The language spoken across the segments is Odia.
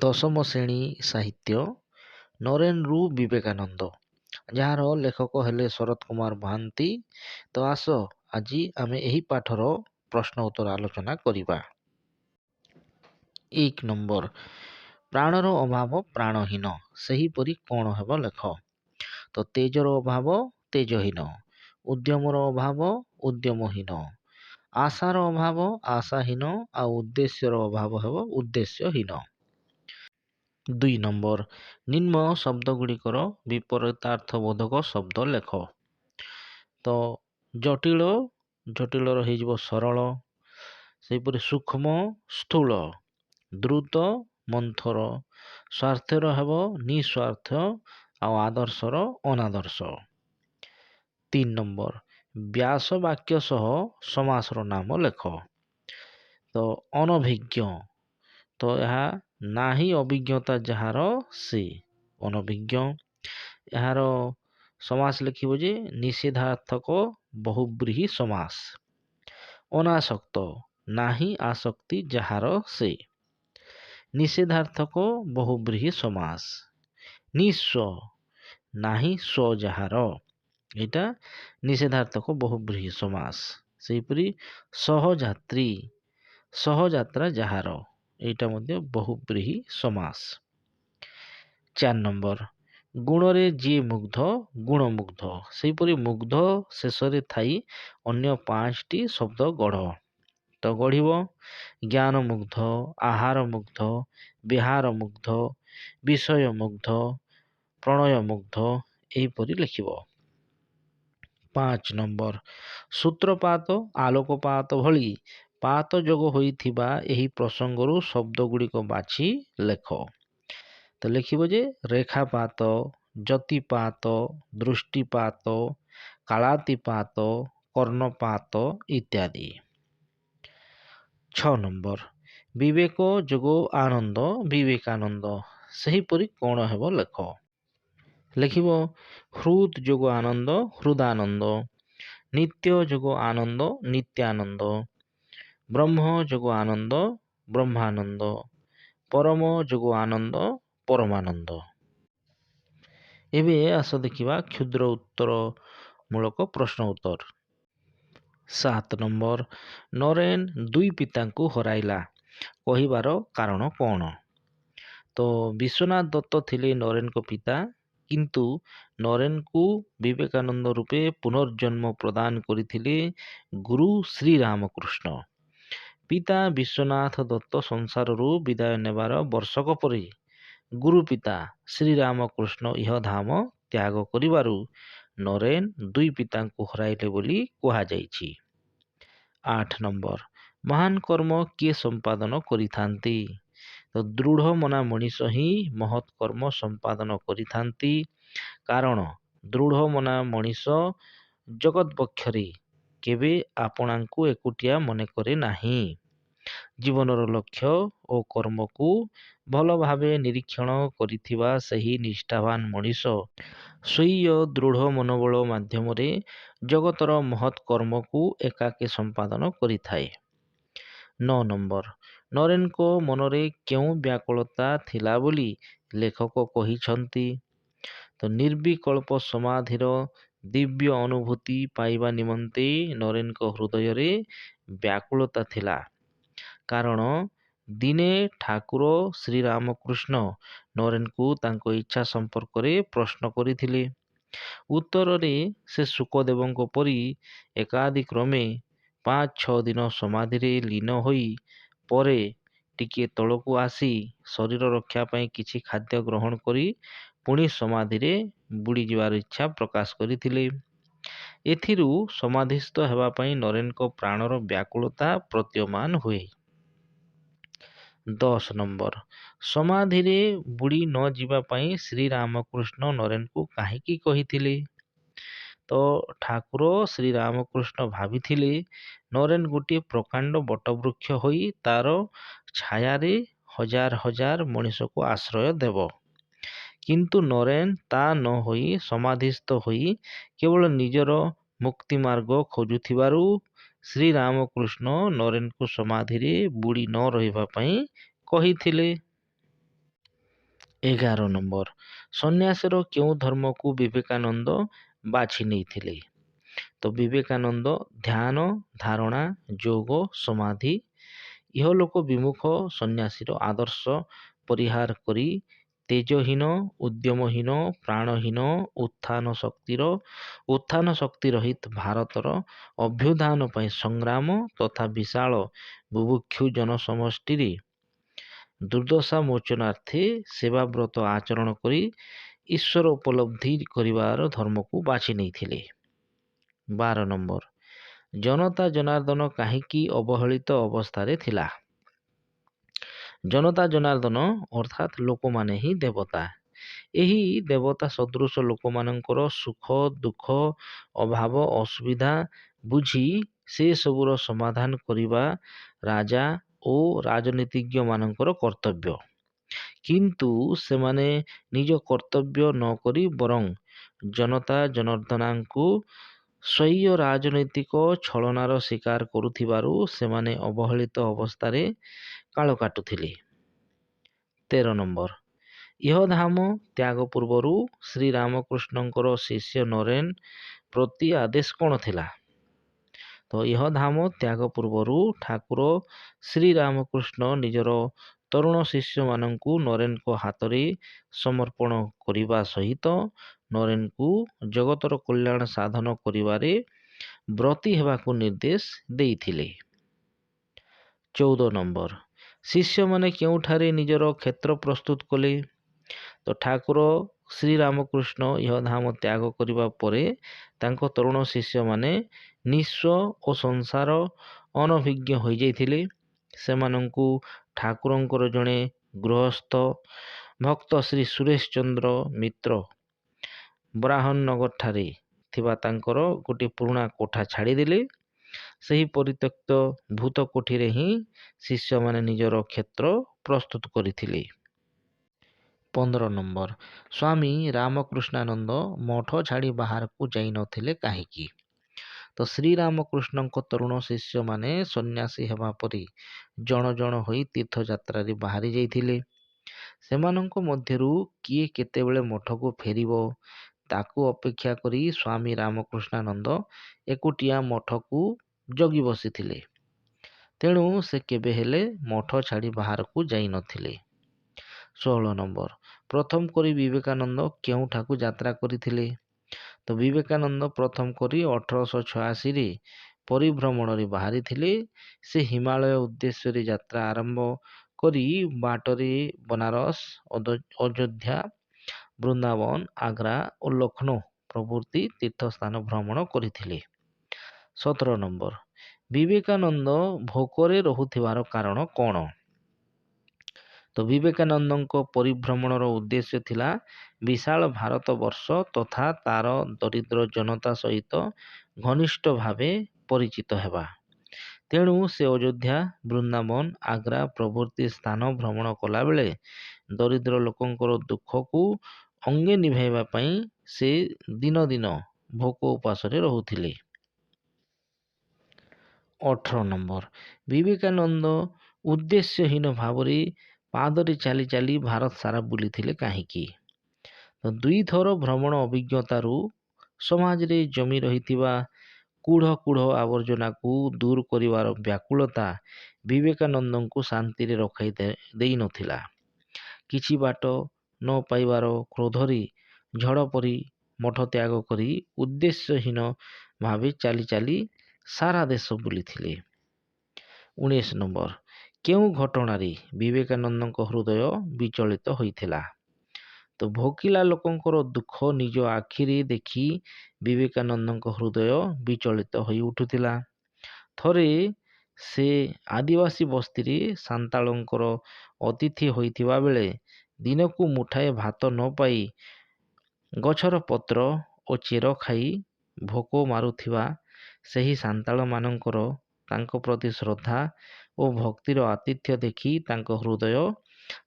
ଦଶମ ଶ୍ରେଣୀ ସାହିତ୍ୟ ନରେନରୁ ବିବେକାନନ୍ଦ, ଯାହାର ଲେଖକ ହେଲେ ଶରତ କୁମାର ମହାନ୍ତି। ତ ଆସ ଆଜି ଆମେ ଏହି ପାଠର ପ୍ରଶ୍ନ ଉତ୍ତର ଆଲୋଚନା କରିବା। 1 ନମ୍ବର, ପ୍ରାଣର ଅଭାବ ପ୍ରାଣହୀନ, ସେହିପରି କ'ଣ ହେବ ଲେଖ। ତ ତେଜର ଅଭାବ ତେଜହୀନ, ଉଦ୍ୟମର ଅଭାବ ଉଦ୍ୟମହୀନ, ଆଶାର ଅଭାବ ଆଶାହୀନ, ଆଉ ଉଦ୍ଦେଶ୍ୟର ଅଭାବ ହେବ ଉଦ୍ଦେଶ୍ୟହୀନ। 2 ନମ୍ବର, ନିମ୍ନ ଶବ୍ଦଗୁଡ଼ିକର ବିପରୀତାର୍ଥବୋଧକ ଶବ୍ଦ ଲେଖ। ତ ଜଟିଳ, ଜଟିଳର ହେଇଯିବ ସରଳ, ସେହିପରି ସୂକ୍ଷ୍ମ ସ୍ଥୂଳ, ଦ୍ରୁତ ମନ୍ଥର, ସ୍ୱାର୍ଥର ହେବ ନିସ୍ୱାର୍ଥ, ଆଉ ଆଦର୍ଶର ଅନାଦର୍ଶ। 3 ନମ୍ବର, ବ୍ୟାସ ବାକ୍ୟ ସହ ସମାସର ନାମ ଲେଖ। ତ ଅନଭିଜ୍ଞ, ତ ଏହା ନାହିଁ ଅଭିଜ୍ଞତା ଯାହାର ସେ ଅନଭିଜ୍ଞ। ଏହାର ସମାସ ଲେଖିବ ଯେ ନିଷେଧାର୍ଥକ ବହୁବ୍ରୀହି ସମାସ। ଅନାସକ୍ତ, ନାହିଁ ଆସକ୍ତି ଯାହାର ସେ ନିଷେଧାର୍ଥକ ବହୁବ୍ରୀହି ସମାସ। ନିସ୍ୱ, ନାହିଁ ସ୍ୱ ଯାହାର, ଏଇଟା ନିଷେଧାର୍ଥକ ବହୁବ୍ରୀହି ସମାସ। ସେହିପରି ସହଯାତ୍ରୀ, ସହଯାତ୍ରା ଯାହାର, ଏଇଟା ମଧ୍ୟ ବହୁବ୍ରୀହି ସମାସ। 4 ନମ୍ବର, ଗୁଣରେ ଯିଏ ମୁଗ୍ଧ ଗୁଣମୁଗ୍ଧ, ସେହିପରି ମୁଗ୍ଧ ଶେଷରେ ଥାଇ ଅନ୍ୟ 5ଟି ଶବ୍ଦ ଗଢ଼। ତ ଗଢ଼ିବ ଜ୍ଞାନମୁଗ୍ଧ, ଆହାରମୁଗ୍ଧ, ବିହାରମୁଗ୍ଧ, ବିଷୟମୁଗ୍ଧ, ପ୍ରଣୟମୁଗ୍ଧ, ଏହିପରି ଲେଖିବ। 5 ନମ୍ବର, ସୂତ୍ରପାତ ଆଲୋକପାତ ଭଳି ପାତ ଯୋଗ ହୋଇଥିବା ଏହି ପ୍ରସଙ୍ଗରୁ ଶବ୍ଦଗୁଡ଼ିକ ବାଛି ଲେଖ। ତ ଲେଖିବ ଯେ ରେଖାପାତ, ଜ୍ୟୋତିପାତ, ଦୃଷ୍ଟିପାତ, କାଳାତିପାତ, କର୍ଣ୍ଣପାତ ଇତ୍ୟାଦି। 6 ନମ୍ବର, ବିବେକ ଯୋଗ ଆନନ୍ଦ ବିବେକାନନ୍ଦ, ସେହିପରି କ'ଣ ହେବ ଲେଖ। ଲେଖିବ ହୃଦ୍ ଯୋଗ ଆନନ୍ଦ ହୃଦାନନ୍ଦ, ନିତ୍ୟ ଯୋଗ ଆନନ୍ଦ ନିତ୍ୟାନନ୍ଦ, ବ୍ରହ୍ମ ଯୋଗ ଆନନ୍ଦ ବ୍ରହ୍ମାନନ୍ଦ, ପରମ ଯୋଗ ଆନନ୍ଦ ପରମାନନ୍ଦ। ଏବେ ଆସ ଦେଖିବା କ୍ଷୁଦ୍ର ଉତ୍ତର ମୂଳକ ପ୍ରଶ୍ନ ଉତ୍ତର। 7 ନମ୍ବର, ନରେନ ଦୁଇ ପିତାଙ୍କୁ ହରାଇଲା କହିବାର କାରଣ କ'ଣ? ତ ବିଶ୍ୱନାଥ ଦତ୍ତ ଥିଲେ ନରେନଙ୍କ ପିତା, କିନ୍ତୁ ନରେନଙ୍କୁ ବିବେକାନନ୍ଦ ରୂପେ ପୁନର୍ଜନ୍ମ ପ୍ରଦାନ କରିଥିଲେ ଗୁରୁ ଶ୍ରୀରାମକୃଷ୍ଣ। ପିତା ବିଶ୍ୱନାଥ ଦତ୍ତ ସଂସାରରୁ ବିଦାୟ ନେବାର ବର୍ଷକ ପରେ ଗୁରୁ ପିତା ଶ୍ରୀରାମକୃଷ୍ଣ ଇହଧାମ ତ୍ୟାଗ କରିବାରୁ ନରେନ ଦୁଇ ପିତାଙ୍କୁ ହରାଇଲେ ବୋଲି କୁହାଯାଇଛି। 8 ନମ୍ବର, ମହାନ କର୍ମ କିଏ ସମ୍ପାଦନ କରିଥାନ୍ତି? ତ ଦୃଢ଼ ମନା ମଣିଷ ହିଁ ମହତ୍ କର୍ମ ସମ୍ପାଦନ କରିଥାନ୍ତି, କାରଣ ଦୃଢ଼ ମନା ମଣିଷ ଜଗତ୍ ବକ୍ଷରେ କେବେ ଆପଣାଙ୍କୁ ଏକୁଟିଆ ମନେ କରେ ନାହିଁ। ଜୀବନର ଲକ୍ଷ୍ୟ ଓ କର୍ମକୁ ଭଲ ଭାବେ ନିରୀକ୍ଷଣ କରିଥିବା ସେହି ନିଷ୍ଠାବାନ ମଣିଷ ସ୍ୱୀୟ ଦୃଢ଼ ମନୋବଳ ମାଧ୍ୟମରେ ଜଗତର ମହତ୍ କର୍ମକୁ ଏକାକୀ ସମ୍ପାଦନ କରିଥାଏ। 9 ନମ୍ବର, ନରେନଙ୍କ ମନରେ କେଉଁ ବ୍ୟାକୁଳତା ଥିଲା ବୋଲି ଲେଖକ କହିଛନ୍ତି? ତ ନିର୍ବିକଳ୍ପ ସମାଧିର ଦିବ୍ୟ ଅନୁଭୂତି ପାଇବା ନିମନ୍ତେ ନରେନଙ୍କ ହୃଦୟରେ ବ୍ୟାକୁଳତା ଥିଲା, କାରଣ ଦିନେ ଠାକୁର ଶ୍ରୀରାମକୃଷ୍ଣ ନରେନଙ୍କୁ ତାଙ୍କ ଇଚ୍ଛା ସମ୍ପର୍କରେ ପ୍ରଶ୍ନ କରିଥିଲେ। ଉତ୍ତରରେ ସେ ଶୁକଦେବଙ୍କ ପରି ଏକାଦିକ୍ରମେ 5-6 ଦିନ ସମାଧିରେ ଲୀନ ହୋଇ ପରେ ଟିକିଏ ତଳକୁ ଆସି ଶରୀର ରକ୍ଷା ପାଇଁ କିଛି ଖାଦ୍ୟ ଗ୍ରହଣ କରି ପୁଣି ସମାଧିରେ ବୁଡ଼ିଯିବାର ଇଚ୍ଛା ପ୍ରକାଶ କରିଥିଲେ। ଏଥିରୁ ସମାଧିସ୍ଥ ହେବା ପାଇଁ ନରେନଙ୍କ ପ୍ରାଣର ବ୍ୟାକୁଳତା ପ୍ରତୀୟମାନ ହୁଏ। 10 ନମ୍ବର, ସମାଧିରେ ବୁଡ଼ି ନ ଯିବା ପାଇଁ ଶ୍ରୀରାମକୃଷ୍ଣ ନରେନଙ୍କୁ କାହିଁକି କହିଥିଲେ? ତ ଠାକୁର ଶ୍ରୀରାମକୃଷ୍ଣ ଭାବିଥିଲେ ନରେନ ଗୋଟିଏ ପ୍ରକାଣ୍ଡ ବଟବୃକ୍ଷ ହୋଇ ତାର ଛାୟାରେ ହଜାର ହଜାର ମଣିଷକୁ ଆଶ୍ରୟ ଦେବ, କିନ୍ତୁ ନରେନ ତା ନ ହୋଇ ସମାଧିସ୍ଥ ହୋଇ କେବଳ ନିଜର ମୁକ୍ତିମାର୍ଗ ଖୋଜୁଥିବାରୁ ଶ୍ରୀରାମକୃଷ୍ଣ ନରେନଙ୍କୁ ସମାଧିରେ ବୁଡ଼ି ନ ରହିବା ପାଇଁ କହିଥିଲେ। 11 ନମ୍ବର ସନ୍ନ୍ୟାସର କେଉଁ ଧର୍ମକୁ ବିବେକାନନ୍ଦ ବାଛି ନେଇଥିଲେ? ତ ବିବେକାନନ୍ଦ ଧ୍ୟାନ, ଧାରଣା, ଯୋଗ, ସମାଧି, ଇହଲୋକ ବିମୁଖ ସନ୍ନ୍ୟାସୀର ଆଦର୍ଶ ପରିହାର କରି ତେଜହୀନ, ଉଦ୍ୟମହୀନ, ପ୍ରାଣହୀନ ଉତ୍ଥାନ ଶକ୍ତି ରହିତ ଭାରତର ଅଭ୍ୟୁତ୍ଥାନ ପାଇଁ ସଂଗ୍ରାମ ତଥା ବିଶାଳ ବୁଭୁକ୍ଷୁ ଜନସମଷ୍ଟିରେ ଦୁର୍ଦ୍ଦଶା ମୋଚନାର୍ଥେ ସେବାବ୍ରତ ଆଚରଣ କରି ଈଶ୍ୱର ଉପଲବ୍ଧି କରିବାର ଧର୍ମକୁ ବାଛି ନେଇଥିଲେ। 12 ନମ୍ବର ଜନତା ଜନାର୍ଦ୍ଦନ କାହିଁକି ଅବହେଳିତ ଅବସ୍ଥାରେ ଥିଲା? ଜନତା ଜନାର୍ଦ୍ଦନ ଅର୍ଥାତ୍ ଲୋକମାନେ ହିଁ ଦେବତା। ଏହି ଦେବତା ସଦୃଶ ଲୋକମାନଙ୍କର ସୁଖ ଦୁଃଖ ଅଭାବ ଅସୁବିଧା ବୁଝି ସେସବୁର ସମାଧାନ କରିବା ରାଜା ଓ ରାଜନୀତିଜ୍ଞମାନଙ୍କର କର୍ତ୍ତବ୍ୟ। କିନ୍ତୁ ସେମାନେ ନିଜ କର୍ତ୍ତବ୍ୟ ନ କରି ବରଂ ଜନତା ଜନାର୍ଦ୍ଦନାଙ୍କୁ ସ୍ୱୀୟ ରାଜନୈତିକ ଛଳନାର ଶିକାର କରୁଥିବାରୁ ସେମାନେ ଅବହେଳିତ ଅବସ୍ଥାରେ କାଳ କାଟୁଥିଲେ। 13 ନମ୍ବର ଇହଧାମ ତ୍ୟାଗ ପୂର୍ବରୁ ଶ୍ରୀରାମକୃଷ୍ଣଙ୍କର ଶିଷ୍ୟ ନରେନ ପ୍ରତି ଆଦେଶ କ'ଣ ଥିଲା? ତ ଇହଧାମ ତ୍ୟାଗ ପୂର୍ବରୁ ଠାକୁର ଶ୍ରୀରାମକୃଷ୍ଣ ନିଜର ତରୁଣ ଶିଷ୍ୟମାନଙ୍କୁ ନରେନଙ୍କ ହାତରେ ସମର୍ପଣ କରିବା ସହିତ ନରେନଙ୍କୁ ଜଗତର କଲ୍ୟାଣ ସାଧନ କରିବାରେ ବ୍ରତୀ ହେବାକୁ ନିର୍ଦ୍ଦେଶ ଦେଇଥିଲେ। 14 ନମ୍ବର ଶିଷ୍ୟମାନେ କେଉଁଠାରେ ନିଜର କ୍ଷେତ୍ର ପ୍ରସ୍ତୁତ କଲେ? ତ ଠାକୁର ଶ୍ରୀରାମକୃଷ୍ଣ ଇହଧାମ ତ୍ୟାଗ କରିବା ପରେ ତାଙ୍କ ତରୁଣ ଶିଷ୍ୟମାନେ ନିଃସ୍ୱ ଓ ସଂସାର ଅନଭିଜ୍ଞ ହୋଇଯାଇଥିଲେ। ସେମାନଙ୍କୁ ଠାକୁରଙ୍କର ଜଣେ ଗୃହସ୍ଥ ଭକ୍ତ ଶ୍ରୀ ସୁରେଶ ଚନ୍ଦ୍ର ମିତ୍ର ବରାହନଗରଠାରେ ଥିବା ତାଙ୍କର ଗୋଟିଏ ପୁରୁଣା କୋଠା ଛାଡ଼ିଦେଲେ। ସେହି ପରିତ୍ୟକ୍ତ ଭୂତ କୋଠିରେ ହିଁ ଶିଷ୍ୟମାନେ ନିଜର କ୍ଷେତ୍ର ପ୍ରସ୍ତୁତ କରିଥିଲେ। 15 ନମ୍ବର ସ୍ୱାମୀ ରାମକୃଷ୍ଣାନନ୍ଦ ମଠ ଛାଡ଼ି ବାହାରକୁ ଯାଇନଥିଲେ କାହିଁକି? ତ ଶ୍ରୀରାମକୃଷ୍ଣଙ୍କ ତରୁଣ ଶିଷ୍ୟମାନେ ସନ୍ନ୍ୟାସୀ ହେବା ପରେ ଜଣ ଜଣ ହୋଇ ତୀର୍ଥଯାତ୍ରାରେ ବାହାରି ଯାଇଥିଲେ। ସେମାନଙ୍କ ମଧ୍ୟରୁ କିଏ କେତେବେଳେ ମଠକୁ ଫେରିବ ତାକୁ ଅପେକ୍ଷା କରି ସ୍ୱାମୀ ରାମକୃଷ୍ଣାନନ୍ଦ ଏକୁଟିଆ ମଠକୁ ଜଗି ବସିଥିଲେ। ତେଣୁ ସେ କେବେ ହେଲେ ମଠ ଛାଡ଼ି ବାହାରକୁ ଯାଇନଥିଲେ। 16 ନମ୍ବର ପ୍ରଥମ କରି ବିବେକାନନ୍ଦ କେଉଁଠାକୁ ଯାତ୍ରା କରିଥିଲେ? ତ ବିବେକାନନ୍ଦ ପ୍ରଥମ କରି 1886ରେ ପରିଭ୍ରମଣରେ ବାହାରିଥିଲେ। ସେ ହିମାଳୟ ଉଦ୍ଦେଶ୍ୟରେ ଯାତ୍ରା ଆରମ୍ଭ କରି ବାଟରେ ବନାରସ, ଅଯୋଧ୍ୟା, ବୃନ୍ଦାବନ, ଆଗ୍ରା ଓ ଲକ୍ଷ୍ନୌ ପ୍ରଭୃତି ତୀର୍ଥସ୍ଥାନ ଭ୍ରମଣ କରିଥିଲେ। 17 ନମ୍ବର ବିବେକାନନ୍ଦ ଭୋକରେ ରହୁଥିବାର କାରଣ କ'ଣ? ତ ବିବେକାନନ୍ଦଙ୍କ ପରିଭ୍ରମଣର ଉଦ୍ଦେଶ୍ୟ ଥିଲା ବିଶାଳ ଭାରତବର୍ଷ ତଥା ତାର ଦରିଦ୍ର ଜନତା ସହିତ ଘନିଷ୍ଠ ଭାବେ ପରିଚିତ ହେବା। ତେଣୁ ସେ ଅଯୋଧ୍ୟା, ବୃନ୍ଦାବନ, ଆଗ୍ରା ପ୍ରଭୃତି ସ୍ଥାନ ଭ୍ରମଣ କଲାବେଳେ ଦରିଦ୍ର ଲୋକଙ୍କର ଦୁଃଖକୁ ଅଙ୍ଗେ ନିଭାଇବା ପାଇଁ ସେ ଦିନ ଦିନ ଭୋକ ଉପାସରେ ରହୁଥିଲେ। 18 ନମ୍ବର ବିବେକାନନ୍ଦ ଉଦ୍ଦେଶ୍ୟହୀନ ଭାବରେ ପାଦରେ ଚାଲି ଚାଲି ଭାରତ ସାରା ବୁଲିଥିଲେ କାହିଁକି? ତ ଦୁଇଥର ଭ୍ରମଣ ଅଭିଜ୍ଞତାରୁ ସମାଜରେ ଜମି ରହିଥିବା କୁଢ଼ କୁଢ଼ ଆବର୍ଜନାକୁ ଦୂର କରିବାର ବ୍ୟାକୁଳତା ବିବେକାନନ୍ଦଙ୍କୁ ଶାନ୍ତିରେ ରଖାଇ ଦେଇନଥିଲା। କିଛି ବାଟ ନ ପାଇବାର କ୍ରୋଧରେ ଝଡ଼ ପରି ମଠ ତ୍ୟାଗ କରି ଉଦ୍ଦେଶ୍ୟହୀନ ଭାବେ ଚାଲି ଚାଲି ସାରା ଦେଶ ବୁଲିଥିଲେ। 19 ନମ୍ବର କେଉଁ ଘଟଣାରେ ବିବେକାନନ୍ଦଙ୍କ ହୃଦୟ ବିଚଳିତ ହୋଇଥିଲା? ତ ଭୋକିଲା ଲୋକଙ୍କର ଦୁଃଖ ନିଜ ଆଖିରେ ଦେଖି ବିବେକାନନ୍ଦଙ୍କ ହୃଦୟ ବିଚଳିତ ହୋଇ ଉଠୁଥିଲା। ଥରେ ସେ ଆଦିବାସୀ ବସ୍ତିରେ ସାନ୍ତାଳଙ୍କର ଅତିଥି ହୋଇଥିବା ବେଳେ ଦିନକୁ ମୁଠାଏ ଭାତ ନ ପାଇ ଗଛର ପତ୍ର ଓ ଚେର ଖାଇ ଭୋକ ମାରୁଥିବା ସେହି ସାନ୍ତାଳମାନଙ୍କର ତାଙ୍କ ପ୍ରତି ଶ୍ରଦ୍ଧା ଓ ଭକ୍ତିର ଆତିଥ୍ୟ ଦେଖି ତାଙ୍କ ହୃଦୟ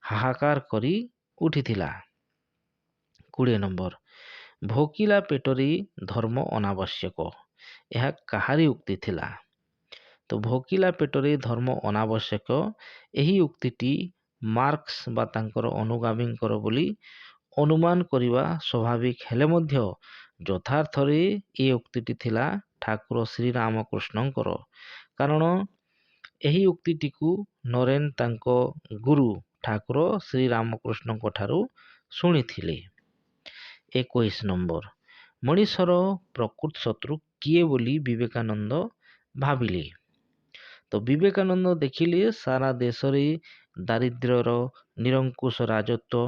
ହାହାକାର କରି ଉଠିଥିଲା। 20 ନମ୍ବର ଭୋକିଲା ପେଟରେ ଧର୍ମ ଅନାବଶ୍ୟକ ଏହା କାହାରି ଉକ୍ତି ଥିଲା? ତ ଭୋକିଲା ପେଟରେ ଧର୍ମ ଅନାବଶ୍ୟକ ଏହି ଉକ୍ତିଟି ମାର୍କସ ବା ତାଙ୍କର ଅନୁଗାମୀଙ୍କର ବୋଲି ଅନୁମାନ କରିବା ସ୍ୱାଭାବିକ ହେଲେ ମଧ୍ୟ ଯଥାର୍ଥରେ ଏ ଉକ୍ତିଟି ଥିଲା ଠାକୁର ଶ୍ରୀରାମକୃଷ୍ଣଙ୍କର। କାରଣ ଏହି ଉକ୍ତିଟିକୁ ନରେନ ତାଙ୍କ ଗୁରୁ ଠାକୁର ଶ୍ରୀରାମକୃଷ୍ଣଙ୍କ ଠାରୁ ଶୁଣିଥିଲେ। 21 ନମ୍ବର, ମଣିଷର ପ୍ରକୃତ ଶତ୍ରୁ କିଏ ବୋଲି ବିବେକାନନ୍ଦ ଭାବିଲେ? ତ ବିବେକାନନ୍ଦ ଦେଖିଲେ ସାରା ଦେଶରେ ଦାରିଦ୍ର୍ୟର ନିରଙ୍କୁଶ ରାଜତ୍ୱ।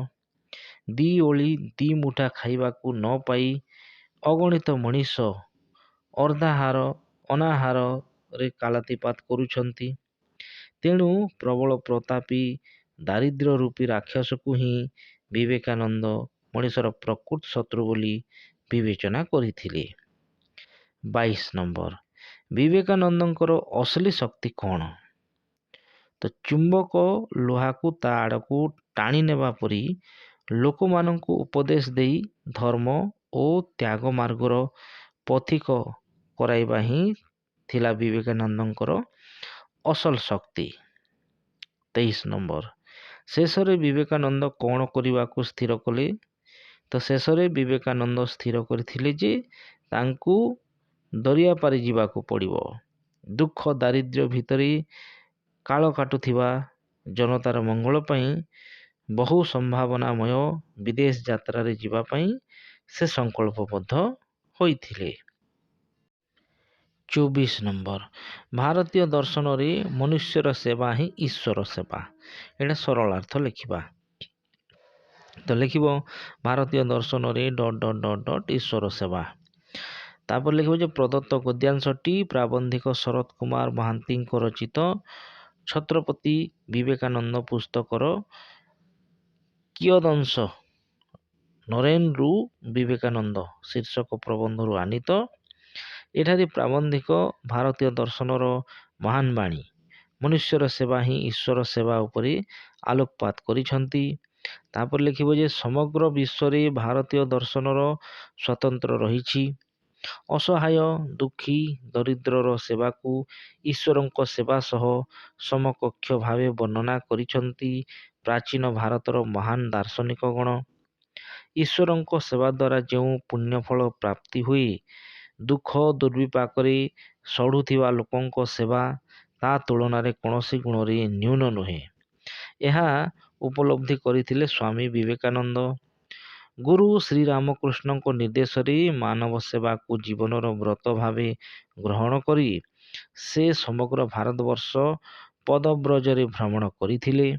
ଦି ଓଳି ଦି ମୁଠା ଖାଇବାକୁ ନ ପାଇ ଅଗଣିତ ମଣିଷ ଅର୍ଦ୍ଧାହାର ଅନାହାରରେ କାଳାତିପାତ କରୁଛନ୍ତି। ତେଣୁ ପ୍ରବଳ ପ୍ରତାପୀ ଦାରିଦ୍ର୍ୟ ରୂପୀ ରାକ୍ଷସକୁ ହିଁ ବିବେକାନନ୍ଦ ମଣିଷର ପ୍ରକୃତ ଶତ୍ରୁ ବୋଲି ବିବେଚନା କରିଥିଲେ। 22 ନମ୍ବର, ବିବେକାନନ୍ଦଙ୍କର ଅସଲି ଶକ୍ତି କ'ଣ? ତ ଚୁମ୍ବକ ଲୁହାକୁ ତା ଆଡ଼କୁ ଟାଣି ନେବା ପରି ଲୋକମାନଙ୍କୁ ଉପଦେଶ ଦେଇ ଧର୍ମ ଓ ତ୍ୟାଗ ମାର୍ଗର ପଥିକ କରାଇବା ହିଁ ଥିଲା ବିବେକାନନ୍ଦଙ୍କର ଅସଲ ଶକ୍ତି। 23 ନମ୍ବର, ଶେଷରେ ବିବେକାନନ୍ଦ କ'ଣ କରିବାକୁ ସ୍ଥିର କଲେ? ତ ଶେଷରେ ବିବେକାନନ୍ଦ ସ୍ଥିର କରିଥିଲେ ଯେ ତାଙ୍କୁ ଦରିଆ ପାରି ଯିବାକୁ ପଡ଼ିବ। ଦୁଃଖ ଦାରିଦ୍ର୍ୟ ଭିତରେ କାଳ କାଟୁଥିବା ଜନତାର ମଙ୍ଗଳ ପାଇଁ ବହୁ ସମ୍ଭାବନାମୟ ବିଦେଶ ଯାତ୍ରାରେ ଯିବା ପାଇଁ ସେ ସଂକଳ୍ପବଦ୍ଧ ହୋଇଥିଲେ। 24 ନମ୍ବର, ଭାରତୀୟ ଦର୍ଶନରେ ମନୁଷ୍ୟର ସେବା ହିଁ ଈଶ୍ୱର ସେବା। ଏଇଟା ସରଳାର୍ଥ ଲେଖିବା। ତ ଲେଖିବ ଭାରତୀୟ ଦର୍ଶନରେ ଈଶ୍ୱର ସେବା। ତାପରେ ଲେଖିବ ଯେ ପ୍ରଦତ୍ତ ଗଦ୍ୟାଂଶଟି ପ୍ରାବନ୍ଧିକ ଶରତ କୁମାର ମହାନ୍ତିଙ୍କ ରଚିତ ଛତ୍ରପତି ବିବେକାନନ୍ଦ ପୁସ୍ତକର କିୟଦଂଶ ନରେନରୁ ବିବେକାନନ୍ଦ ଶୀର୍ଷକ ପ୍ରବନ୍ଧରୁ ଆନିତ। ଏଠାରେ ପ୍ରାବନ୍ଧିକ ଭାରତୀୟ ଦର୍ଶନର ମହାନ ବାଣୀ ମନୁଷ୍ୟର ସେବା ହିଁ ଈଶ୍ୱର ସେବା ଉପରେ ଆଲୋକପାତ କରିଛନ୍ତି। ତାପରେ ଲେଖିବ ଯେ ସମଗ୍ର ବିଶ୍ୱରେ ଭାରତୀୟ ଦର୍ଶନର ସ୍ୱତନ୍ତ୍ର ରହିଛି। ଅସହାୟ ଦୁଃଖୀ ଦରିଦ୍ରର ସେବାକୁ ଈଶ୍ୱରଙ୍କ ସେବା ସହ ସମକକ୍ଷ ଭାବେ ବର୍ଣ୍ଣନା କରିଛନ୍ତି ପ୍ରାଚୀନ ଭାରତର ମହାନ ଦାର୍ଶନିକଗଣ। ଈଶ୍ୱରଙ୍କ ସେବା ଦ୍ୱାରା ଯେଉଁ ପୁଣ୍ୟଫଳ ପ୍ରାପ୍ତି ହୁଏ, ଦୁଃଖ ଦୁର୍ବିପାକରେ ସଢ଼ୁଥିବା ଲୋକଙ୍କ ସେବା ତା ତୁଳନାରେ କୌଣସି ଗୁଣରେ ନ୍ୟୁନ ନୁହେଁ। ଏହା ଉପଲବ୍ଧି କରିଥିଲେ ସ୍ୱାମୀ ବିବେକାନନ୍ଦ। ଗୁରୁ ଶ୍ରୀରାମକୃଷ୍ଣଙ୍କ ନିର୍ଦ୍ଦେଶରେ ମାନବ ସେବାକୁ ଜୀବନର ବ୍ରତ ଭାବେ ଗ୍ରହଣ କରି ସେ ସମଗ୍ର ଭାରତବର୍ଷ ପଦବ୍ରଜରେ ଭ୍ରମଣ କରିଥିଲେ।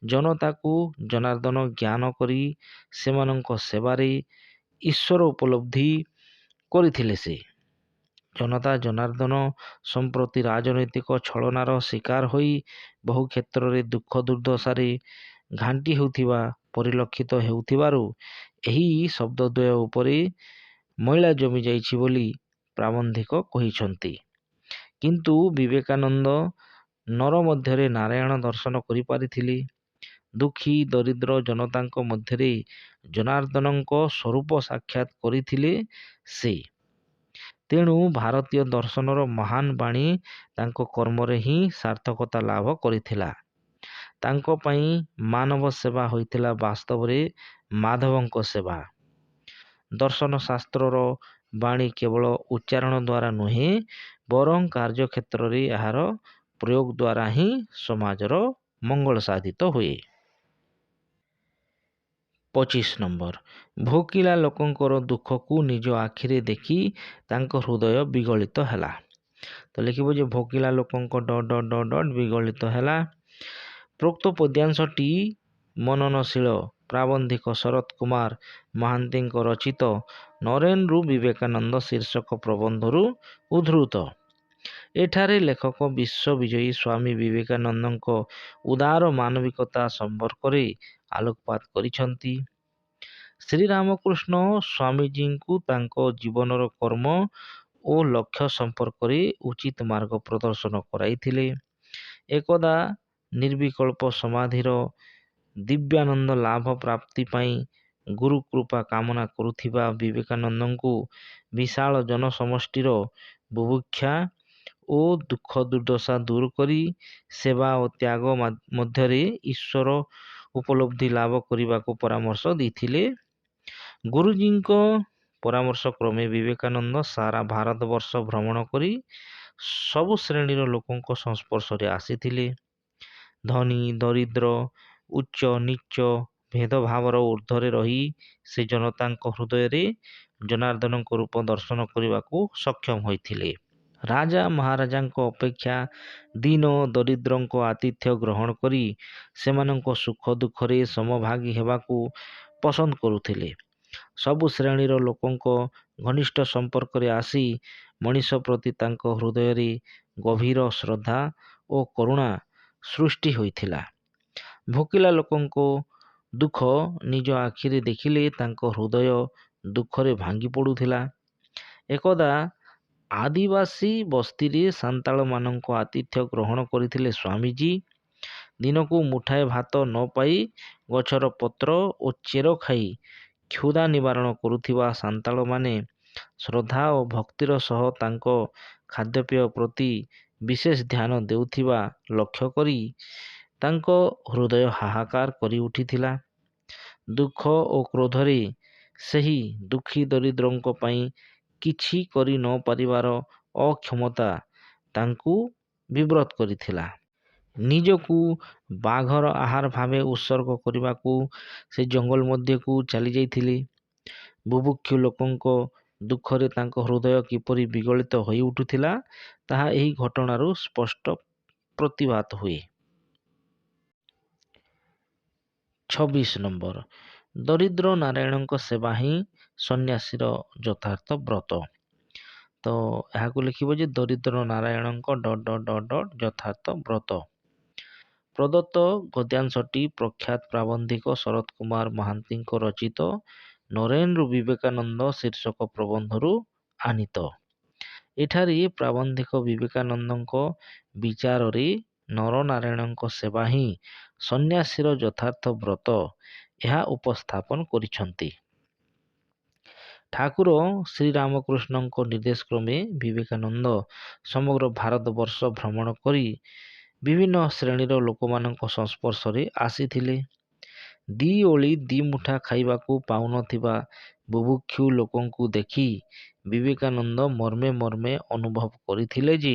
ଜନତାକୁ ଜନାର୍ଦ୍ଦନ ଜ୍ଞାନ କରି ସେମାନଙ୍କ ସେବାରେ ଈଶ୍ୱର ଉପଲବ୍ଧି କରିଥିଲେ ସେ। ଜନତା ଜନାର୍ଦ୍ଦନ ସମ୍ପ୍ରତି ରାଜନୈତିକ ଛଳନାର ଶିକାର ହୋଇ ବହୁ କ୍ଷେତ୍ରରେ ଦୁଃଖ ଦୁର୍ଦ୍ଦଶାରେ ଘାଣ୍ଟି ହେଉଥିବା ପରିଲକ୍ଷିତ ହେଉଥିବାରୁ ଏହି ଶବ୍ଦଦ୍ୱୟ ଉପରେ ମଇଳା ଜମିଯାଇଛି ବୋଲି ପ୍ରାବନ୍ଧିକ କହିଛନ୍ତି। କିନ୍ତୁ ବିବେକାନନ୍ଦ ନର ମଧ୍ୟରେ ନାରାୟଣ ଦର୍ଶନ କରିପାରିଥିଲେ। ଦୁଃଖୀ ଦରିଦ୍ର ଜନତାଙ୍କ ମଧ୍ୟରେ ଜନାର୍ଦ୍ଦନଙ୍କ ସ୍ୱରୂପ ସାକ୍ଷାତ କରିଥିଲେ ସେ। ତେଣୁ ଭାରତୀୟ ଦର୍ଶନର ମହାନ ବାଣୀ ତାଙ୍କ କର୍ମରେ ହିଁ ସାର୍ଥକତା ଲାଭ କରିଥିଲା। ତାଙ୍କ ପାଇଁ ମାନବ ସେବା ହୋଇଥିଲା ବାସ୍ତବରେ ମାଧବଙ୍କ ସେବା। ଦର୍ଶନ ଶାସ୍ତ୍ରର ବାଣୀ କେବଳ ଉଚ୍ଚାରଣ ଦ୍ୱାରା ନୁହେଁ, ବରଂ କାର୍ଯ୍ୟକ୍ଷେତ୍ରରେ ଏହାର ପ୍ରୟୋଗ ଦ୍ୱାରା ହିଁ ସମାଜର ମଙ୍ଗଳ ସାଧିତ ହୁଏ। 25 ନମ୍ବର, ଭୋକିଲା ଲୋକଙ୍କର ଦୁଃଖକୁ ନିଜ ଆଖିରେ ଦେଖି ତାଙ୍କ ହୃଦୟ ବିଗଳିତ ହେଲା। ତ ଲେଖିବ ଯେ ଭୋକିଲା ଲୋକଙ୍କ ବିଗଳିତ ହେଲା। ପ୍ରୋକ୍ତ ପଦ୍ୟାଂଶଟି ମନନଶୀଳ ପ୍ରାବନ୍ଧିକ ଶରତ କୁମାର ମହାନ୍ତିଙ୍କ ରଚିତ ନରେନରୁ ବିବେକାନନ୍ଦ ଶୀର୍ଷକ ପ୍ରବନ୍ଧରୁ ଉଦ୍ଧୃତ। ଏଠାରେ ଲେଖକ ବିଶ୍ୱବିଜୟୀ ସ୍ୱାମୀ ବିବେକାନନ୍ଦଙ୍କ ଉଦାର ମାନବିକତା ସମ୍ପର୍କରେ ଆଲୋକପାତ କରିଛନ୍ତି। ଶ୍ରୀରାମକୃଷ୍ଣ ସ୍ୱାମୀଜୀଙ୍କୁ ତାଙ୍କ ଜୀବନର କର୍ମ ଓ ଲକ୍ଷ୍ୟ ସମ୍ପର୍କରେ ଉଚିତ ମାର୍ଗ ପ୍ରଦର୍ଶନ କରାଇଥିଲେ। ଏକଦା ନିର୍ବିକଳ୍ପ ସମାଧିର ଦିବ୍ୟାନନ୍ଦ ଲାଭ ପ୍ରାପ୍ତି ପାଇଁ ଗୁରୁ କୃପା କାମନା କରୁଥିବା ବିବେକାନନ୍ଦଙ୍କୁ ବିଶାଳ ଜନସମଷ୍ଟିର ବୁଭୁକ୍ଷା ଓ ଦୁଃଖ ଦୁର୍ଦ୍ଦଶା ଦୂର କରି ସେବା ଓ ତ୍ୟାଗ ମଧ୍ୟରେ ଈଶ୍ୱର ଉପଲବ୍ଧି ଲାଭ କରିବାକୁ ପରାମର୍ଶ ଦେଇଥିଲେ। ଗୁରୁଜୀଙ୍କ ପରାମର୍ଶ କ୍ରମେ ବିବେକାନନ୍ଦ ସାରା ଭାରତବର୍ଷ ଭ୍ରମଣ କରି ସବୁ ଶ୍ରେଣୀର ଲୋକଙ୍କ ସଂସ୍ପର୍ଶରେ ଆସିଥିଲେ। ଧନୀ ଦରିଦ୍ର ଉଚ୍ଚ ନୀଚ ଭେଦଭାବର ଊର୍ଦ୍ଧ୍ୱରେ ରହି ସେ ଜନତାଙ୍କ ହୃଦୟରେ ଜନାର୍ଦ୍ଦନଙ୍କ ରୂପ ଦର୍ଶନ କରିବାକୁ ସକ୍ଷମ ହୋଇଥିଲେ। ରାଜା ମହାରାଜାଙ୍କ ଅପେକ୍ଷା ଦୀନ ଦରିଦ୍ରଙ୍କ ଆତିଥ୍ୟ ଗ୍ରହଣ କରି ସେମାନଙ୍କ ସୁଖ ଦୁଃଖରେ ସମଭାଗୀ ହେବାକୁ ପସନ୍ଦ କରୁଥିଲେ। ସବୁ ଶ୍ରେଣୀର ଲୋକଙ୍କ ଘନିଷ୍ଠ ସମ୍ପର୍କରେ ଆସି ମଣିଷ ପ୍ରତି ତାଙ୍କ ହୃଦୟରେ ଗଭୀର ଶ୍ରଦ୍ଧା ଓ କରୁଣା ସୃଷ୍ଟି ହୋଇଥିଲା। ଭୋକିଲା ଲୋକଙ୍କ ଦୁଃଖ ନିଜ ଆଖିରେ ଦେଖିଲେ ତାଙ୍କ ହୃଦୟ ଦୁଃଖରେ ଭାଙ୍ଗି ପଡ଼ୁଥିଲା। ଏକଦା ଆଦିବାସୀ ବସ୍ତିରେ ସାନ୍ତାଳମାନଙ୍କ ଆତିଥ୍ୟ ଗ୍ରହଣ କରିଥିଲେ ସ୍ୱାମୀଜୀ। ଦିନକୁ ମୁଠାଏ ଭାତ ନ ପାଇ ଗଛର ପତ୍ର ଓ ଚେର ଖାଇ କ୍ଷୁଧା ନିବାରଣ କରୁଥିବା ସାନ୍ତାଳମାନେ ଶ୍ରଦ୍ଧା ଓ ଭକ୍ତିର ସହ ତାଙ୍କ ଖାଦ୍ୟପେୟ ପ୍ରତି ବିଶେଷ ଧ୍ୟାନ ଦେଉଥିବା ଲକ୍ଷ୍ୟ କରି ତାଙ୍କ ହୃଦୟ ହାହାକାର କରି ଉଠିଥିଲା। ଦୁଃଖ ଓ କ୍ରୋଧରେ ସେହି ଦୁଃଖୀ ଦରିଦ୍ରଙ୍କ ପାଇଁ କିଛି କରି ନ ପାରିବାର ଅକ୍ଷମତା ତାଙ୍କୁ ବିବ୍ରତ କରିଥିଲା। ନିଜକୁ ବାଘର ଆହାର ଭାବେ ଉତ୍ସର୍ଗ କରିବାକୁ ସେ ଜଙ୍ଗଲ ମଧ୍ୟକୁ ଚାଲି ଯାଇଥିଲେ। ବୁଭୁକ୍ଷୁ ଲୋକଙ୍କ ଦୁଃଖରେ ତାଙ୍କ ହୃଦୟ କିପରି ବିଗଳିତ ହୋଇ ଉଠୁଥିଲା ତାହା ଏହି ଘଟଣାରୁ ସ୍ପଷ୍ଟ ପ୍ରତିଭାତ ହୁଏ। 26 ନମ୍ବର ଦରିଦ୍ର ନାରାୟଣଙ୍କ ସେବା ହିଁ ସନ୍ନ୍ୟାସୀର ଯଥାର୍ଥ ବ୍ରତ। ତ ଏହାକୁ ଲେଖିବ ଯେ ଦରିଦ୍ର ନାରାୟଣଙ୍କ ... ଯଥାର୍ଥ ବ୍ରତ। ପ୍ରଦତ୍ତ ଗଦ୍ୟାଂଶଟି ପ୍ରଖ୍ୟାତ ପ୍ରାବନ୍ଧିକ ଶରତ କୁମାର ମହାନ୍ତିଙ୍କ ରଚିତ ନରେନ୍ରୁ ବିବେକାନନ୍ଦ ଶୀର୍ଷକ ପ୍ରବନ୍ଧରୁ ଆନୀତ। ଏଠାରେ ପ୍ରାବନ୍ଧିକ ବିବେକାନନ୍ଦଙ୍କ ବିଚାରରେ ନରନାରାୟଣଙ୍କ ସେବା ହିଁ ସନ୍ନ୍ୟାସୀର ଯଥାର୍ଥ ବ୍ରତ ଏହା ଉପସ୍ଥାପନ କରିଛନ୍ତି। ଠାକୁର ଶ୍ରୀରାମକୃଷ୍ଣଙ୍କ ନିର୍ଦ୍ଦେଶ କ୍ରମେ ବିବେକାନନ୍ଦ ସମଗ୍ର ଭାରତବର୍ଷ ଭ୍ରମଣ କରି ବିଭିନ୍ନ ଶ୍ରେଣୀର ଲୋକମାନଙ୍କ ସଂସ୍ପର୍ଶରେ ଆସିଥିଲେ। ଦି ଓଳି ଦି ମୁଠା ଖାଇବାକୁ ପାଉନଥିବା ବୁଭୁକ୍ଷୁ ଲୋକଙ୍କୁ ଦେଖି ବିବେକାନନ୍ଦ ମର୍ମେ ମର୍ମେ ଅନୁଭବ କରିଥିଲେ ଯେ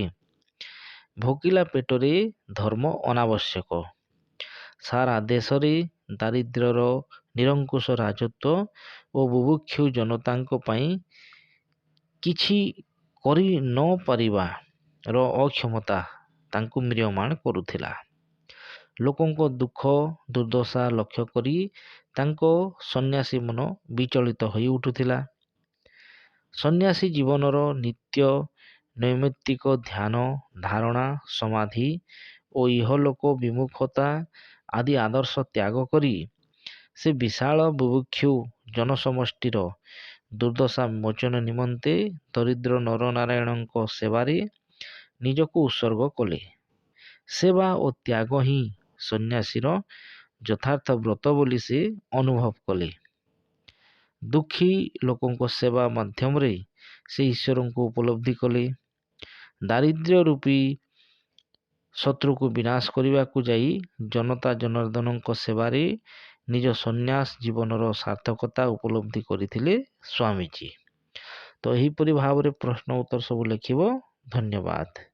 ଭୋକିଲା ପେଟରେ ଧର୍ମ ଅନାବଶ୍ୟକ। ସାରା ଦେଶରେ ଦାରିଦ୍ର୍ୟର ନିରଙ୍କୁଶ ରାଜତ୍ୱ ଓ ବୁଭୁକ୍ଷୁ ଜନତାଙ୍କ ପାଇଁ କିଛି କରି ନ ପାରିବାର ଅକ୍ଷମତା ତାଙ୍କୁ ମ୍ରିୟମାଣ କରୁଥିଲା। ଲୋକଙ୍କ ଦୁଃଖ ଦୁର୍ଦ୍ଦଶା ଲକ୍ଷ୍ୟ କରି ତାଙ୍କ ସନ୍ନ୍ୟାସୀ ମନ ବିଚଳିତ ହୋଇ ଉଠୁଥିଲା। ସନ୍ନ୍ୟାସୀ ଜୀବନର ନିତ୍ୟ ନୈମିତ୍ତିକ ଧ୍ୟାନ ଧାରଣା ସମାଧି ଓ ଇହଲୋକ ବିମୁଖତା ଆଦି ଆଦର୍ଶ ତ୍ୟାଗ କରି ସେ ବିଶାଳ ବୁଭୁକ୍ଷୁ ଜନସମଷ୍ଟିର ଦୁର୍ଦ୍ଦଶା ମୋଚନ ନିମନ୍ତେ ଦରିଦ୍ର ନରନାରାୟଣଙ୍କ ସେବାରେ ନିଜକୁ ଉତ୍ସର୍ଗ କଲେ। ସେବା ଓ ତ୍ୟାଗ ହିଁ ସନ୍ନ୍ୟାସୀର ଯଥାର୍ଥ ବ୍ରତ ବୋଲି ସେ ଅନୁଭବ କଲେ। ଦୁଃଖୀ ଲୋକଙ୍କ ସେବା ମାଧ୍ୟମରେ ସେ ଈଶ୍ୱରଙ୍କୁ ଉପଲବ୍ଧି କଲେ। ଦାରିଦ୍ର୍ୟ ରୂପୀ ଶତ୍ରୁକୁ ବିନାଶ କରିବାକୁ ଯାଇ ଜନତା ଜନାର୍ଦ୍ଦନଙ୍କ ସେବାରେ ନିଜ ସନ୍ନ୍ୟାସ ଜୀବନର ସାର୍ଥକତା ଉପଲବ୍ଧି କରିଥିଲେ ସ୍ୱାମୀଜୀ। ତ ଏହିପରି ଭାବରେ ପ୍ରଶ୍ନ ଉତ୍ତର ସବୁ ଲେଖିବ। ଧନ୍ୟବାଦ।